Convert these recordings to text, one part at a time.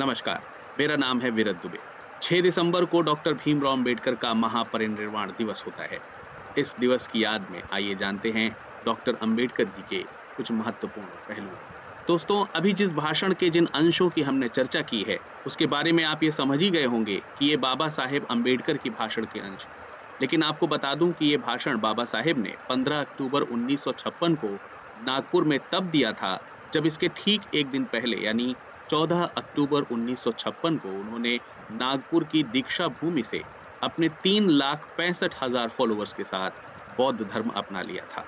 नमस्कार, मेरा नाम है विरत दुबे। 6 दिसंबर को डॉक्टर भीमराव अंबेडकर का महापरिनिर्वाण दिवस होता है। इस दिवस की याद में आइए जानते हैं डॉक्टर अंबेडकर जी के कुछ महत्वपूर्ण पहलू। दोस्तों, अभी जिस भाषण के जिन अंशों की हमने चर्चा की है, उसके बारे में आप ये समझ ही गए होंगे कि ये बाबा साहेब अंबेडकर की भाषण के अंश हैं। लेकिन आपको बता दूं कि ये भाषण बाबा साहेब ने 15 अक्टूबर 1956 को नागपुर में तब दिया था, जब इसके ठीक एक दिन पहले यानी 14 अक्टूबर 1956 को उन्होंने नागपुर की दीक्षा भूमि से अपने 3,65,000 फॉलोअर्स के साथ बौद्ध धर्म अपना लिया था।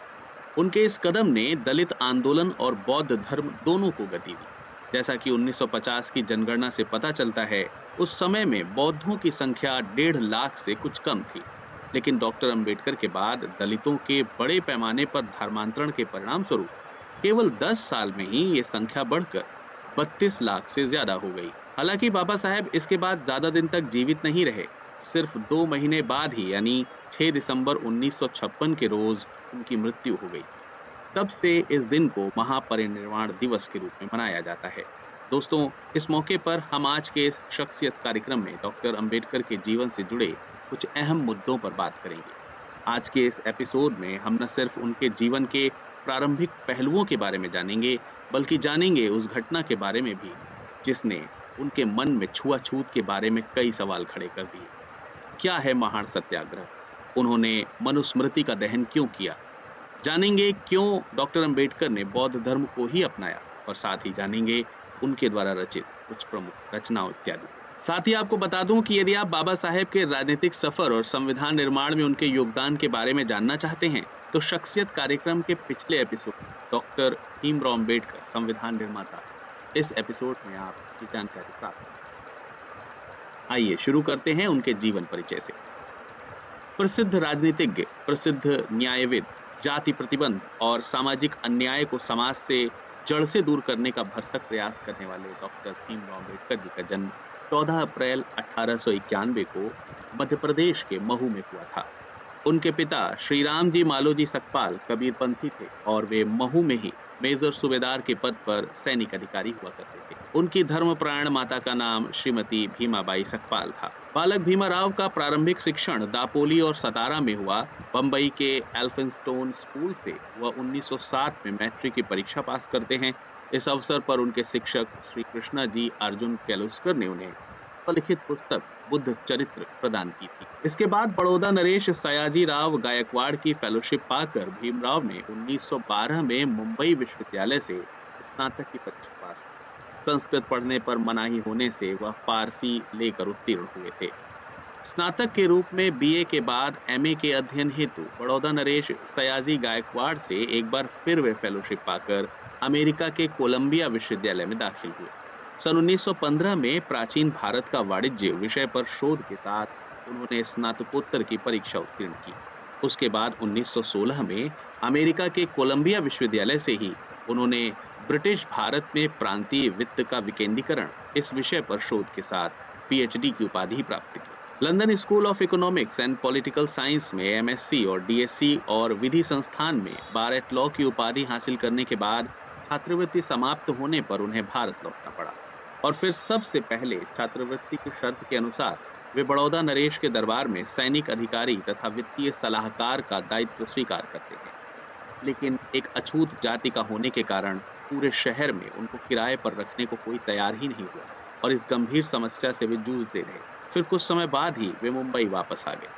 उनके इस कदम ने दलित आंदोलन और बौद्ध धर्म दोनों को गति दी। जैसा कि 1950 की जनगणना से पता चलता है, उस समय में बौद्धों की संख्या 1.5 लाख से कुछ कम थी। लेकिन डॉक्टर अंबेडकर के बाद दलितों के बड़े पैमाने पर धर्मांतरण के परिणाम स्वरूप केवल 10 साल में ही ये संख्या बढ़कर 32 लाख से ज्यादा हो गई। हालांकि बाबा साहेब इसके बाद ज्यादा दिन तक जीवित नहीं रहे। सिर्फ 2 महीने बाद ही यानी 6 दिसंबर 1956 के रोज उनकी मृत्यु हो गई। तब से इस दिन को महापरिनिर्वाण दिवस के रूप में मनाया जाता है। दोस्तों, इस मौके पर हम आज के इस शख्सियत कार्यक्रम में डॉक्टर अंबेडकर के जीवन से जुड़े कुछ अहम मुद्दों पर बात करेंगे। आज के इस एपिसोड में हम न सिर्फ उनके जीवन के प्रारंभिक पहलुओं के बारे में जानेंगे, बल्कि जानेंगे उस घटना के बारे में भी जिसने उनके मन में छुआछूत के बारे में कई सवाल खड़े कर दिए। क्या है महान सत्याग्रह? उन्होंने मनुस्मृति का दहन क्यों किया? जानेंगे क्यों डॉक्टर अंबेडकर ने बौद्ध धर्म को ही अपनाया, और साथ ही जानेंगे उनके द्वारा रचित कुछ प्रमुख रचनाओं इत्यादि। साथ ही आपको बता दूं कि यदि आप बाबा साहेब के राजनीतिक सफर और संविधान निर्माण में उनके योगदान के बारे में जानना चाहते हैं, तो शख्सियत कार्यक्रम के पिछले एपिसोड डॉक्टर भीमराव अंबेडकर संविधान निर्माता, इस एपिसोड में आप इसकी जानकारी प्राप्त कर सकते हैं। आइए शुरू करते हैं उनके जीवन परिचय से। प्रसिद्ध राजनीतिज्ञ, प्रसिद्ध न्यायविद, जाति प्रतिबंध और सामाजिक अन्याय को समाज से जड़ से दूर करने का भरसक प्रयास करने वाले डॉक्टर भीमराव अंबेडकर जी का जन्म 14 अप्रैल 1891 को मध्य प्रदेश के महू में हुआ था। उनके पिता श्री राम जी मालोजी सकपाल कबीरपंथी थे और वे महू में ही मेजर सूबेदार के पद पर सैनिक अधिकारी हुआ करते थे। उनकी धर्मप्राण माता का नाम श्रीमती भीमाबाई सकपाल था। बालक भीमाराव का प्रारंभिक शिक्षण दापोली और सतारा में हुआ। बम्बई के एल्फिंस्टोन स्कूल से वह 1907 में मैट्रिक की परीक्षा पास करते हैं। इस अवसर पर उनके शिक्षक श्री कृष्णा जी अर्जुन कैलुस्कर ने उन्हें स्वलिखित पुस्तक बुद्ध चरित्र प्रदान की थी। इसके बाद बड़ौदा नरेश सयाजी राव गायकवाड़ की फेलोशिप पाकर भीमराव ने 1912 में मुंबई विश्वविद्यालय से स्नातक की परीक्षा पास की। संस्कृत पढ़ने पर मनाही होने से वह फारसी लेकर उत्तीर्ण हुए थे। स्नातक के रूप में बीए के बाद एमए के अध्ययन हेतु बड़ौदा नरेश सयाजी गायकवाड़ से एक बार फिर वे फेलोशिप पाकर अमेरिका के कोलंबिया विश्वविद्यालय में दाखिल हुए। सन 1915 में प्राचीन भारत का वाणिज्य विषय पर शोध के साथ उन्होंने स्नातकोत्तर की परीक्षा उत्तीर्ण की। उसके बाद 1916 में अमेरिका के कोलंबिया विश्वविद्यालय से ही उन्होंने ब्रिटिश भारत में प्रांतीय वित्त का विकेंद्रीकरण इस विषय पर शोध के साथ पीएचडी की उपाधि प्राप्त की। London school of economics and political science में एमएससी और डीएससी और विधि संस्थान में बार एट लॉ की उपाधि हासिल करने के बाद छात्रवृत्ति समाप्त होने पर उन्हें भारत लौटना पड़ा और फिर सबसे पहले छात्रवृत्ति की शर्त के अनुसार वे बड़ौदा नरेश के दरबार में सैनिक अधिकारी तथा वित्तीय सलाहकार का दायित्व स्वीकार करते हैं। लेकिन एक अछूत जाति का होने के कारण पूरे शहर में उनको किराए पर रखने को कोई तैयार ही नहीं हुआ और इस गंभीर समस्या से वे जूझते रहे। फिर कुछ समय बाद ही वे मुंबई वापस आ गए।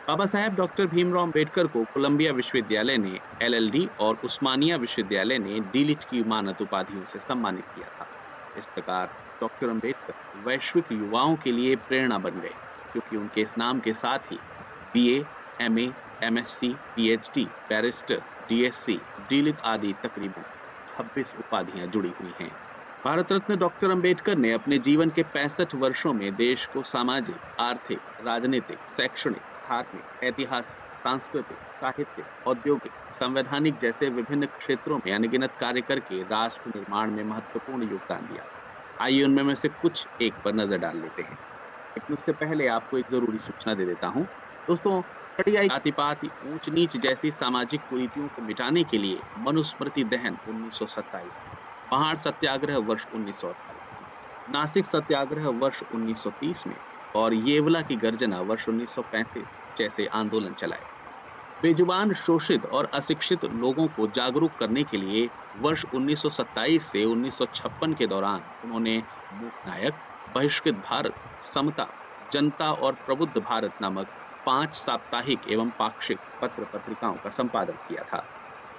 बाबा साहेब डॉक्टर भीमराव अंबेडकर को कोलंबिया विश्वविद्यालय ने एलएलडी और उस्मानिया विश्वविद्यालय ने डीलिट की मानद उपाधियों से सम्मानित किया था। इस प्रकार डॉक्टर अंबेडकर वैश्विक युवाओं के लिए प्रेरणा बन गए, क्योंकि उनके इस नाम के साथ ही BA, MA, MSc, PhD, barrister, DSc, DLitt आदि तकरीबन 26 उपाधियां जुड़ी हुई हैं। भारत रत्न डॉक्टर अंबेडकर ने अपने जीवन के 65 वर्षों में देश को सामाजिक, आर्थिक, राजनीतिक, शैक्षणिक, धार्मिक, ऐतिहासिक, सांस्कृतिक, साहित्यिक, औद्योगिक, संवैधानिक जैसे विभिन्न क्षेत्रों में अनगिनत कार्य करके राष्ट्र निर्माण में महत्वपूर्ण योगदान दिया। आइए उनमें में से कुछ एक पर नजर डाल लेते हैं। लेकिन उससे पहले आपको एक जरूरी सूचना दे देता हूँ। दोस्तों, सड़ियाई, जाति-पात, ऊंच नीच जैसी सामाजिक कुरीतियों को मिटाने के लिए मनुस्मृति दहन 1927, महान सत्याग्रह वर्ष 1948, नासिक सत्याग्रह वर्ष 1930 में और येवला की गर्जना वर्ष 1935 जैसे आंदोलन चलाए। बेजुबान, शोषित और अशिक्षित लोगों को जागरूक करने के लिए वर्ष 1927 से 1956 के दौरान उन्होंने मूक नायक, बहिष्कृत भारत, समता, जनता और प्रबुद्ध भारत नामक 5 साप्ताहिक एवं पाक्षिक पत्र पत्रिकाओं का संपादन किया था।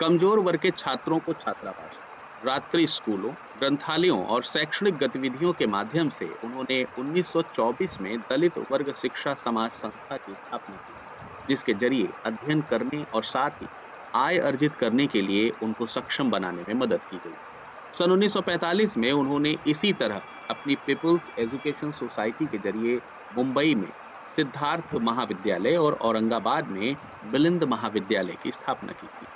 कमजोर वर्ग के छात्रों को छात्रावास, रात्रि स्कूलों, ग्रंथालयों और शैक्षणिक गतिविधियों के माध्यम से उन्होंने 1924 में दलित वर्ग शिक्षा समाज संस्था की स्थापना की, जिसके जरिए अध्ययन करने और साथ ही आय अर्जित करने के लिए उनको सक्षम बनाने में मदद की गई। सन 1945 में उन्होंने इसी तरह अपनी पीपल्स एजुकेशन सोसाइटी के जरिए मुंबई में सिद्धार्थ महाविद्यालय और औरंगाबाद में मिलिंद महाविद्यालय की स्थापना की थी।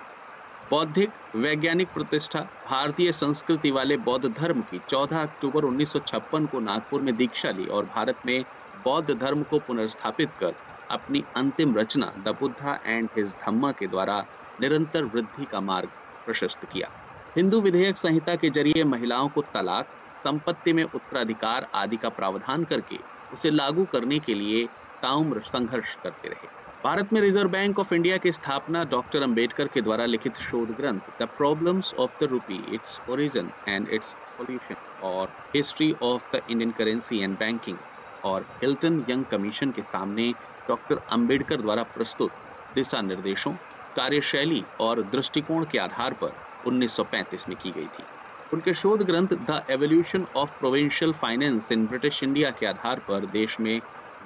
बौद्धिक वैज्ञानिक प्रतिष्ठा, भारतीय संस्कृति वाले बौद्ध धर्म की 14 अक्टूबर 1956 को नागपुर में दीक्षा ली और भारत में बौद्ध धर्म को पुनर्स्थापित कर अपनी अंतिम रचना द बुद्धा एंड हिज धम्मा के द्वारा निरंतर वृद्धि का मार्ग प्रशस्त किया। हिंदू विधेयक संहिता के जरिए महिलाओं को तलाक, संपत्ति में उत्तराधिकार आदि का प्रावधान करके उसे लागू करने के लिए ताउम्र संघर्ष करते रहे। भारत में रिजर्व बैंक ऑफ इंडिया की स्थापना डॉक्टर अंबेडकर के द्वारा लिखित शोध ग्रंथ the problems of the rupee, its origin and its solution और history of the Indian currency and banking और हिल्टन यंग कमीशन के सामने डॉक्टर अंबेडकर द्वारा प्रस्तुत दिशा निर्देशों, कार्यशैली और दृष्टिकोण के आधार पर 1935 में की गई थी। उनके शोध ग्रंथ the evolution of provincial finance in British India के आधार पर देश में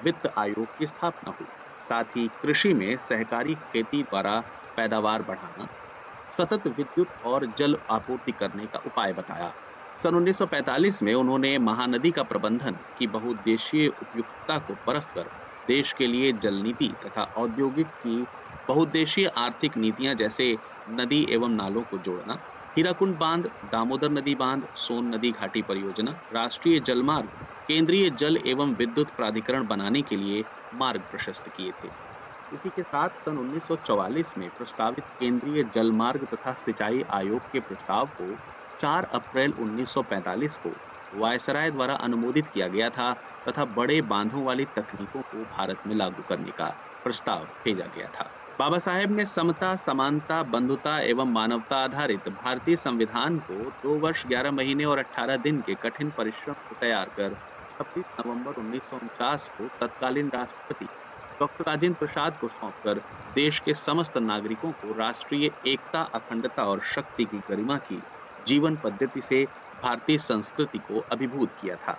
वित्त आयोग की स्थापना हुई। साथ ही कृषि में सहकारी खेती द्वारा पैदावार बढ़ाना, सतत विद्युत और जल आपूर्ति करने का उपाय बताया। सन 1945 में उन्होंने महानदी का प्रबंधन की बहुउद्देशीय उपयुक्तता को परखकर देश के लिए जल नीति तथा औद्योगिक की बहुउद्देशीय आर्थिक नीतियां जैसे नदी एवं नालों को जोड़ना, हीराकुंड बांध, दामोदर नदी बांध, सोन नदी घाटी परियोजना, राष्ट्रीय जलमार्ग, केंद्रीय जल एवं विद्युत प्राधिकरण बनाने के लिए मार्ग प्रशस्त किए थे। इसी के साथ सन 1944 में प्रस्तावित केंद्रीय जलमार्ग तथा सिंचाई आयोग के प्रस्ताव को 4 अप्रैल 1945 को वायसराय द्वारा अनुमोदित किया गया था तथा बड़े बांधों वाली तकनीकों को भारत में लागू करने का प्रस्ताव भेजा गया था। बाबा साहेब ने समता, समानता, बंधुता एवं मानवता आधारित भारतीय संविधान को 2 वर्ष 11 महीने और 18 दिन के कठिन परिश्रम से तैयार कर 26 नवंबर 1949 को तत्कालीन राष्ट्रपति डॉक्टर राजेंद्र प्रसाद को सौंपकर देश के समस्त नागरिकों को राष्ट्रीय एकता, अखंडता और शक्ति की गरिमा की जीवन पद्धति से भारतीय संस्कृति को अभिभूत किया था।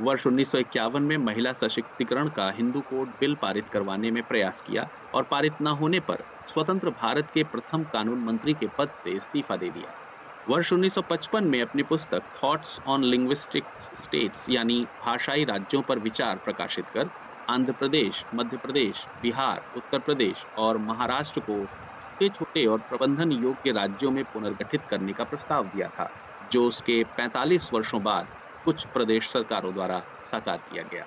वर्ष 1951 में महिला सशक्तिकरण का हिंदू कोड बिल पारित करवाने में प्रयास किया और पारित न होने पर स्वतंत्र भारत के प्रथम कानून मंत्री के पद से इस्तीफा दे दिया। वर्ष 1955 में अपनी पुस्तक थॉट्स ऑन लिंग्विस्टिक स्टेट्स यानी भाषाई राज्यों पर विचार प्रकाशित कर आंध्र प्रदेश, मध्य प्रदेश, बिहार, उत्तर प्रदेश और महाराष्ट्र को छोटे छोटे और प्रबंधन योग्य राज्यों में पुनर्गठित करने का प्रस्ताव दिया था, जो उसके 45 वर्षों बाद कुछ प्रदेश सरकारों द्वारा साकार किया गया।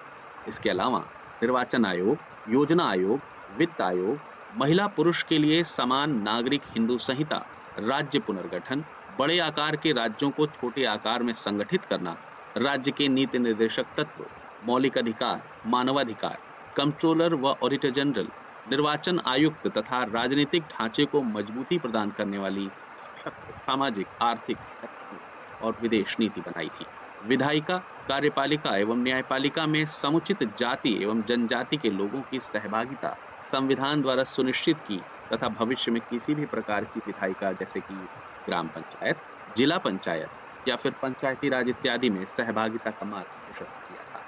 इसके अलावा निर्वाचन आयोग, योजना आयोग, वित्त आयोग, महिला पुरुष के लिए समान नागरिक हिंदू संहिता, राज्य पुनर्गठन, बड़े आकार के राज्यों को छोटे आकार में संगठित करना, राज्य के नीति निर्देशक तत्व, मौलिक अधिकार, मानवाधिकार, कंट्रोलर व ऑडिटर जनरल, निर्वाचन आयुक्त तथा राजनीतिक ढांचे को मजबूती प्रदान करने वाली सशक्त सामाजिक, आर्थिक, शैक्षणिक और विदेश नीति बनाई थी। विधायिका, कार्यपालिका एवं न्यायपालिका में समुचित जाति एवं जनजाति के लोगों की सहभागिता संविधान द्वारा सुनिश्चित की तथा भविष्य में किसी भी प्रकार की विधायिका जैसे कि ग्राम पंचायत, जिला पंचायत या फिर पंचायती राज इत्यादि में सहभागिता का मार्ग प्रशस्त किया था।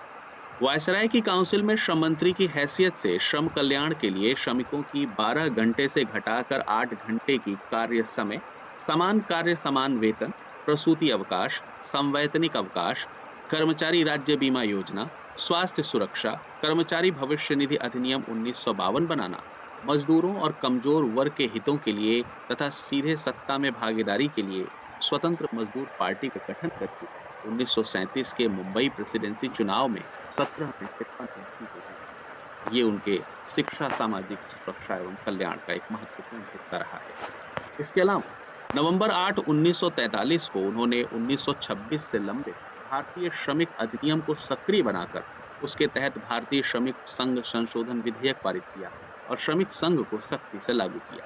वायसराय की काउंसिल में श्रम मंत्री की हैसियत से श्रम कल्याण के लिए श्रमिकों की 12 घंटे से घटाकर 8 घंटे की कार्य समय, समान कार्य समान वेतन, प्रसूति अवकाश, संवैतनिक अवकाश, कर्मचारी राज्य बीमा योजना, स्वास्थ्य सुरक्षा, कर्मचारी भविष्य निधि अधिनियम 1952 बनाना, मजदूरों और कमजोर वर्ग के हितों के लिए तथा सीधे सत्ता में भागीदारी के लिए स्वतंत्र मजदूर पार्टी का गठन करके 1937 के मुंबई प्रेसिडेंसी चुनाव में 17 में से 15 सीटें जीती। ये उनके शिक्षा, सामाजिक सुरक्षा एवं कल्याण का एक महत्वपूर्ण हिस्सा रहा है। इसके अलावा नवंबर 8, 1943 को उन्होंने 1926 से लंबे भारतीय श्रमिक अधिनियम को सक्रिय बनाकर उसके तहत भारतीय श्रमिक संघ संशोधन विधेयक पारित किया और श्रमिक संघ को सख्ती से लागू किया।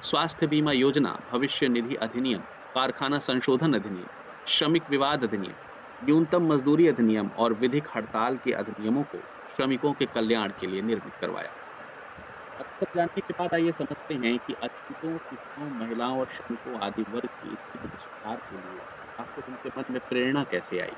स्वास्थ्य बीमा योजना, भविष्य निधि अधिनियम, कारखाना संशोधन अधिनियम, श्रमिक विवाद अधिनियम, न्यूनतम मजदूरी अधिनियम और विधिक हड़ताल के अधिनियमों को श्रमिकों के कल्याण के लिए निर्मित करवाया। अब तक जानने के बाद आइए समझते हैं कि अछूतों, किसानों, महिलाओं और श्रमिकों आदि वर्ग की स्थिति में सुधार के लिए आखिर उनके मन में प्रेरणा कैसे आई।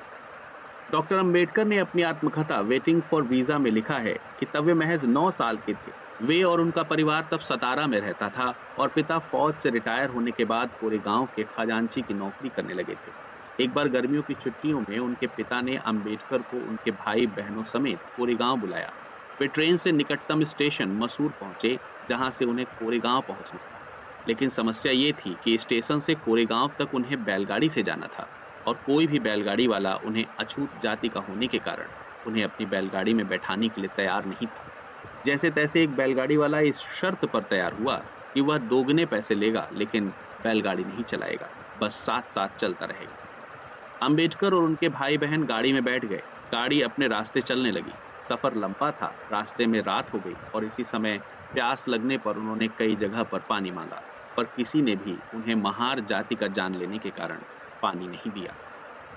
डॉक्टर अंबेडकर ने अपनी आत्मकथा वेटिंग फॉर वीजा में लिखा है कि तब वे महज 9 साल के थे। वे और उनका परिवार तब सतारा में रहता था और पिता फौज से रिटायर होने के बाद पूरे गांव के खजांची की नौकरी करने लगे थे। एक बार गर्मियों की छुट्टियों में उनके पिता ने अंबेडकर को उनके भाई बहनों समेत कोरेगांव बुलाया। वे ट्रेन से निकटतम स्टेशन मसूर पहुंचे, जहां से उन्हें कोरेगांव पहुंचना था। लेकिन समस्या ये थी कि स्टेशन से कोरेगांव तक उन्हें बैलगाड़ी से जाना था और कोई भी बैलगाड़ी वाला उन्हें अछूत जाति का होने के कारण उन्हें अपनी बैलगाड़ी में बैठाने के लिए तैयार नहीं था। जैसे तैसे एक बैलगाड़ी वाला इस शर्त पर तैयार हुआ कि वह दोगुने पैसे लेगा लेकिन बैलगाड़ी नहीं चलाएगा, बस साथ साथ चलता रहेगा। अंबेडकर और उनके भाई बहन गाड़ी में बैठ गए। गाड़ी अपने रास्ते चलने लगी। सफर लंबा था, रास्ते में रात हो गई और इसी समय प्यास लगने पर उन्होंने कई जगह पर पानी मांगा, पर किसी ने भी उन्हें महार जाति का जान लेने के कारण पानी नहीं दिया।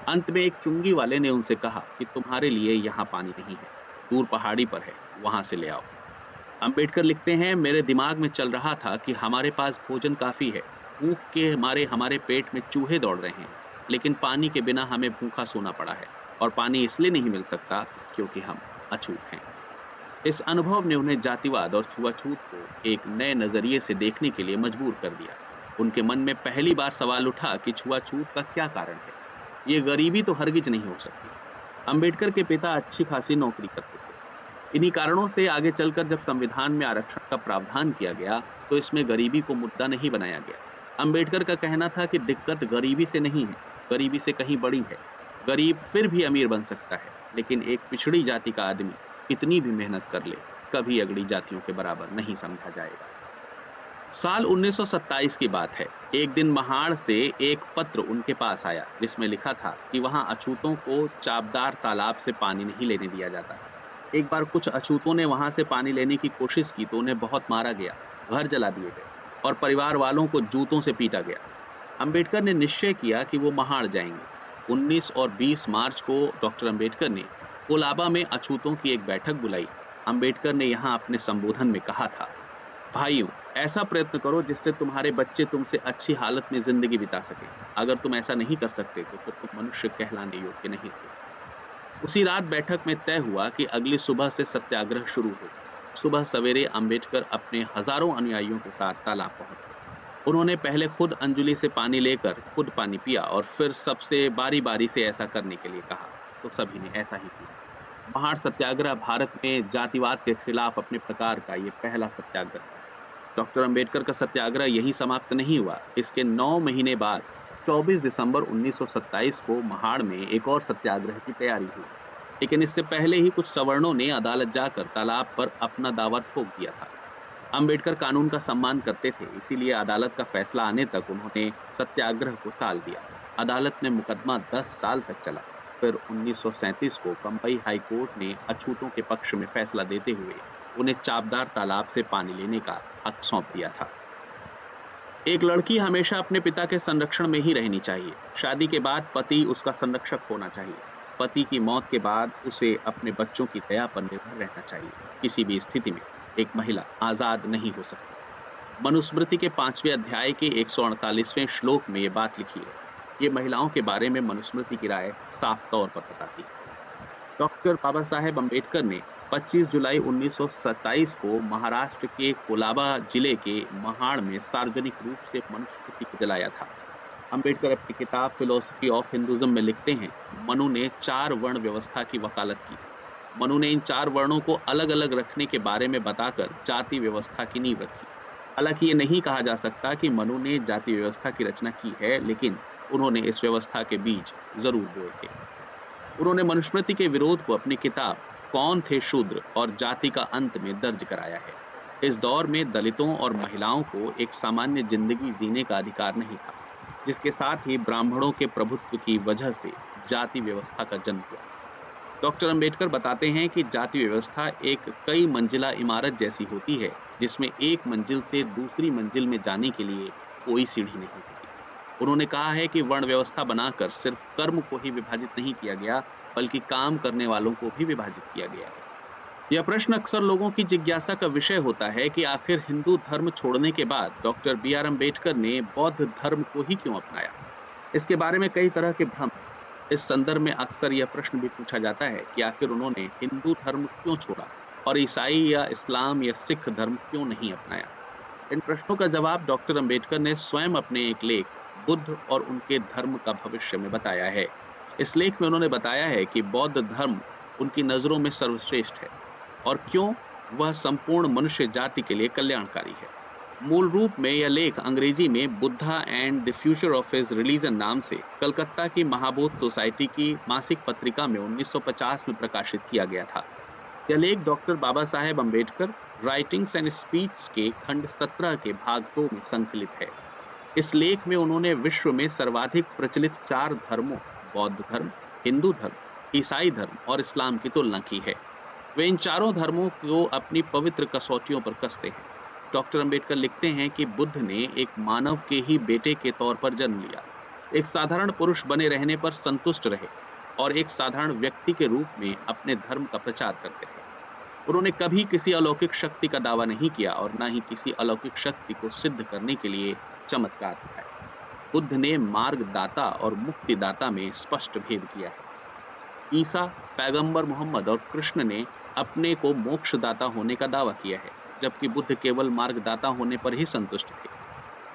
अंत में एक चुंगी वाले ने उनसे कहा कि तुम्हारे लिए यहाँ पानी नहीं है, दूर पहाड़ी पर है, वहां से ले आओ। अंबेडकर लिखते हैं, मेरे दिमाग में चल रहा था कि हमारे पास भोजन काफी है, भूख के मारे हमारे पेट में चूहे दौड़ रहे हैं, लेकिन पानी के बिना हमें भूखा सोना पड़ा है और पानी इसलिए नहीं मिल सकता क्योंकि हम अछूत हैं। इस अनुभव ने उन्हें जातिवाद और छुआछूत को एक नए नजरिए से देखने के लिए मजबूर कर दिया। उनके मन में पहली बार सवाल उठा कि छुआछूत का क्या कारण है। ये गरीबी तो हरगिज नहीं हो सकती। अंबेडकर के पिता अच्छी खासी नौकरी करते थे। इन्हीं कारणों से आगे चलकर जब संविधान में आरक्षण का प्रावधान किया गया तो इसमें गरीबी को मुद्दा नहीं बनाया गया। अंबेडकर का कहना था कि दिक्कत गरीबी से नहीं है, गरीबी से कहीं बड़ी है। गरीब फिर भी अमीर बन सकता है, लेकिन एक पिछड़ी जाति का आदमी कितनी भी मेहनत कर ले, कभी अगड़ी जातियों के बराबर नहीं समझा जाएगा। साल 1927 की बात है। एक दिन महाड़ से एक पत्र उनके पास आया जिसमें लिखा था कि वहां अछूतों को चाबदार तालाब से पानी नहीं लेने दिया जाता। एक बार कुछ अछूतों ने वहां से पानी लेने की कोशिश की तो उन्हें बहुत मारा गया, घर जला दिए गए और परिवार वालों को जूतों से पीटा गया। अंबेडकर ने निश्चय किया कि वो महाड़ जाएंगे। 19 और 20 मार्च को डॉक्टर अंबेडकर ने कोलाबा में अछूतों की एक बैठक बुलाई। अंबेडकर ने यहाँ अपने संबोधन में कहा था, भाइयों, ऐसा प्रयत्न करो जिससे तुम्हारे बच्चे तुमसे अच्छी हालत में जिंदगी बिता सके। अगर तुम ऐसा नहीं कर सकते तो फिर तुम मनुष्य कहलाने योग्य नहीं थे। उसी रात बैठक में तय हुआ कि अगली सुबह से सत्याग्रह शुरू हो। सुबह सवेरे अंबेडकर अपने हजारों अनुयायियों के साथ तालाब पहुंचे। उन्होंने पहले खुद अंजुली से पानी लेकर खुद पानी पिया और फिर सबसे बारी बारी से ऐसा करने के लिए कहा, तो सभी ने ऐसा ही किया। महाड़ सत्याग्रह भारत में जातिवाद के खिलाफ अपने प्रकार का ये पहला सत्याग्रह था। डॉक्टर अंबेडकर का सत्याग्रह यही समाप्त नहीं हुआ। इसके 9 महीने बाद 24 दिसंबर 1927 को महाड़ में एक और सत्याग्रह की तैयारी हुई, लेकिन इससे पहले ही कुछ सवर्णों ने अदालत जाकर तालाब पर अपना दावा ठोक दिया था। अंबेडकर कानून का सम्मान करते थे, इसीलिए अदालत का फैसला आने तक उन्होंने सत्याग्रह को टाल दिया। अदालत में मुकदमा 10 साल तक चला। फिर 1937 को बंबई हाई कोर्ट ने अछूतों के पक्ष में फैसला देते हुए उन्हें चाबदार तालाब से पानी लेने का हक सौंप दिया था। एक लड़की हमेशा अपने पिता के संरक्षण में ही रहनी चाहिए। शादी के बाद पति उसका संरक्षक होना चाहिए। पति की मौत के बाद उसे अपने बच्चों की दया पर निर्भर रहना चाहिए। किसी भी स्थिति में एक महिला आजाद नहीं हो सकती। मनुस्मृति के 5वें अध्याय के 148वें श्लोक में ये बात लिखी है। ये महिलाओं के बारे में मनुस्मृति की राय साफ तौर पर बताती है। डॉक्टर बाबा साहेब अम्बेडकर ने 25 जुलाई 1927 को महाराष्ट्र के कोलाबा जिले के महाड़ में सार्वजनिक रूप से मनुस्मृति को जलाया था। अम्बेडकर अपनी किताब फिलोसफी ऑफ हिंदुइज्म में लिखते हैं, मनु ने 4 वर्ण व्यवस्था की वकालत की। मनु ने इन 4 वर्णों को अलग अलग रखने के बारे में बताकर जाति व्यवस्था की नींव रखी। हालांकि ये नहीं कहा जा सकता कि मनु ने जाति व्यवस्था की रचना की है, लेकिन उन्होंने इस व्यवस्था के बीज जरूर बोए थे। उन्होंने मनुस्मृति के विरोध को अपनी किताब कौन थे शूद्र और जाति का अंत में दर्ज कराया है। इस दौर में दलितों और महिलाओं को एक सामान्य जिंदगी जीने का अधिकार नहीं था। जिसके साथ ही ब्राह्मणों के प्रभुत्व की वजह से जाति व्यवस्था का जन्म हुआ। डॉक्टर अंबेडकर बताते हैं कि जाति व्यवस्था एक कई मंजिला इमारत जैसी होती है, जिसमें एक मंजिल से दूसरी मंजिल में जाने के लिए कोई सीढ़ी नहीं होती। उन्होंने कहा है कि वर्ण व्यवस्था बनाकर सिर्फ कर्म को ही विभाजित नहीं किया गया, बल्कि काम करने वालों को भी विभाजित किया गया है। यह प्रश्न अक्सर लोगों की जिज्ञासा का विषय होता है कि आखिर हिंदू धर्म छोड़ने के बाद डॉक्टर बी.आर. अम्बेडकर ने बौद्ध धर्म को ही क्यों अपनाया। इसके बारे में कई तरह के भ्रम। इस संदर्भ में अक्सर यह प्रश्न भी पूछा जाता है कि आखिर उन्होंने हिंदू धर्म क्यों छोड़ा और ईसाई या इस्लाम या सिख धर्म क्यों नहीं अपनाया। इन प्रश्नों का जवाब डॉक्टर अंबेडकर ने स्वयं अपने एक लेख बुद्ध और उनके धर्म का भविष्य में बताया है। इस लेख में उन्होंने बताया है कि बौद्ध धर्म उनकी नजरों में सर्वश्रेष्ठ है और क्यों वह संपूर्ण मनुष्य जाति के लिए कल्याणकारी है। मूल रूप में यह लेख अंग्रेजी में Buddha and the future of his religion नाम से कलकत्ता की महाबोध सोसाइटी की मासिक पत्रिका में 1950 में प्रकाशित किया गया था। यह लेख doctor Baba Saheb Ambedkar writings and speech के खंड 17 के भाग 2 में संकलित है। इस लेख में उन्होंने विश्व में सर्वाधिक प्रचलित 4 धर्मों बौद्ध धर्म, हिंदू धर्म, ईसाई धर्म और इस्लाम की तुलना की है। वे इन चारों धर्मों को अपनी पवित्र कसौटियों पर कसते हैं। डॉक्टर अंबेडकर लिखते हैं कि बुद्ध ने एक मानव के ही बेटे के तौर पर जन्म लिया, एक साधारण पुरुष बने रहने पर संतुष्ट रहे और एक साधारण व्यक्ति के रूप में अपने धर्म का प्रचार करते रहे। उन्होंने कभी किसी अलौकिक शक्ति का दावा नहीं किया और न ही किसी अलौकिक शक्ति को सिद्ध करने के लिए चमत्कार दिखाए। बुद्ध ने मार्गदाता और मुक्तिदाता में स्पष्ट भेद किया है। ईसा, पैगंबर मोहम्मद और कृष्ण ने अपने को मोक्षदाता होने का दावा किया है, जबकि बुद्ध केवल मार्गदाता होने पर ही संतुष्ट थे।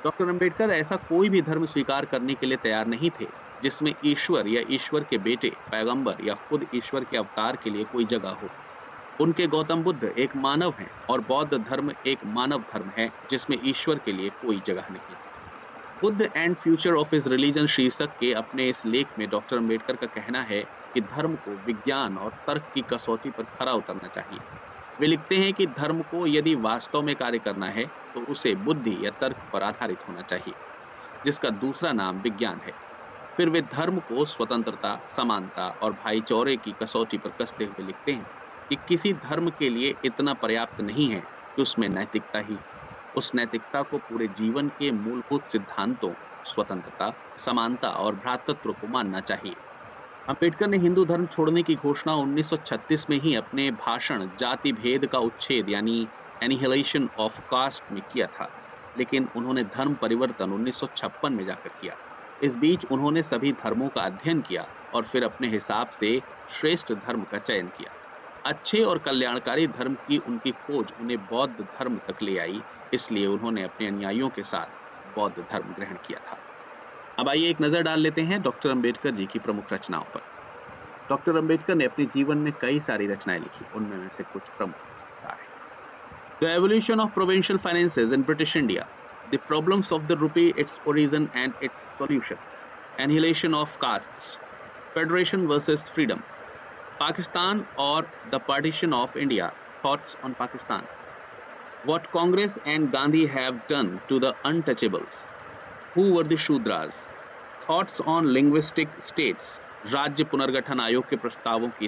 डॉक्टर अंबेडकर ऐसा कोई भी धर्म स्वीकार करने के लिए तैयार नहीं थे जिसमें ईश्वर या ईश्वर के बेटे, पैगंबर या खुद ईश्वर के अवतार के लिए कोई जगह हो। उनके गौतम बुद्ध एक मानव हैं और बौद्ध धर्म एक मानव धर्म है जिसमें ईश्वर के लिए कोई जगह नहीं। Buddha and future of his religion शीर्षक के अपने इस लेख में डॉक्टर अंबेडकर का कहना है कि धर्म को विज्ञान और तर्क की कसौटी पर खरा उतरना चाहिए। वे लिखते हैं कि धर्म को यदि वास्तव में कार्य करना है तो उसे बुद्धि या तर्क पर आधारित होना चाहिए, जिसका दूसरा नाम विज्ञान है। फिर वे धर्म को स्वतंत्रता, समानता और भाईचारे की कसौटी पर कसते हुए लिखते हैं कि किसी धर्म के लिए इतना पर्याप्त नहीं है कि उसमें नैतिकता ही, उस नैतिकता को पूरे जीवन के मूलभूत सिद्धांतों स्वतंत्रता, समानता और भ्रातृत्व को मानना चाहिए। अंबेडकर ने हिंदू धर्म छोड़ने की घोषणा 1936 में ही अपने भाषण जाति भेद का उच्छेद यानी एनिहिलेशन ऑफ कास्ट में किया था, लेकिन उन्होंने धर्म परिवर्तन 1956 में जाकर किया। इस बीच उन्होंने सभी धर्मों का अध्ययन किया और फिर अपने हिसाब से श्रेष्ठ धर्म का चयन किया। अच्छे और कल्याणकारी धर्म की उनकी खोज उन्हें बौद्ध धर्म तक ले आई, इसलिए उन्होंने अपने अनुयायियों के साथ बौद्ध धर्म ग्रहण किया था। अब आइए एक नजर डाल लेते हैं डॉक्टर अंबेडकर जी की प्रमुख रचनाओं पर। डॉक्टर अंबेडकर ने अपने जीवन में कई सारी रचनाएं लिखी, उनमें से कुछ प्रमुख है। The evolution of provincial finances in British India, the problems of the rupee, its origin and its solution, annihilation of castes, federation versus freedom, Pakistan और the partition of India, thoughts on Pakistan, what Congress and Gandhi have done to the untouchables, who were the Shudras, thoughts on linguistic states, राज्य पुनर्गठन आयोग के प्रस्तावों की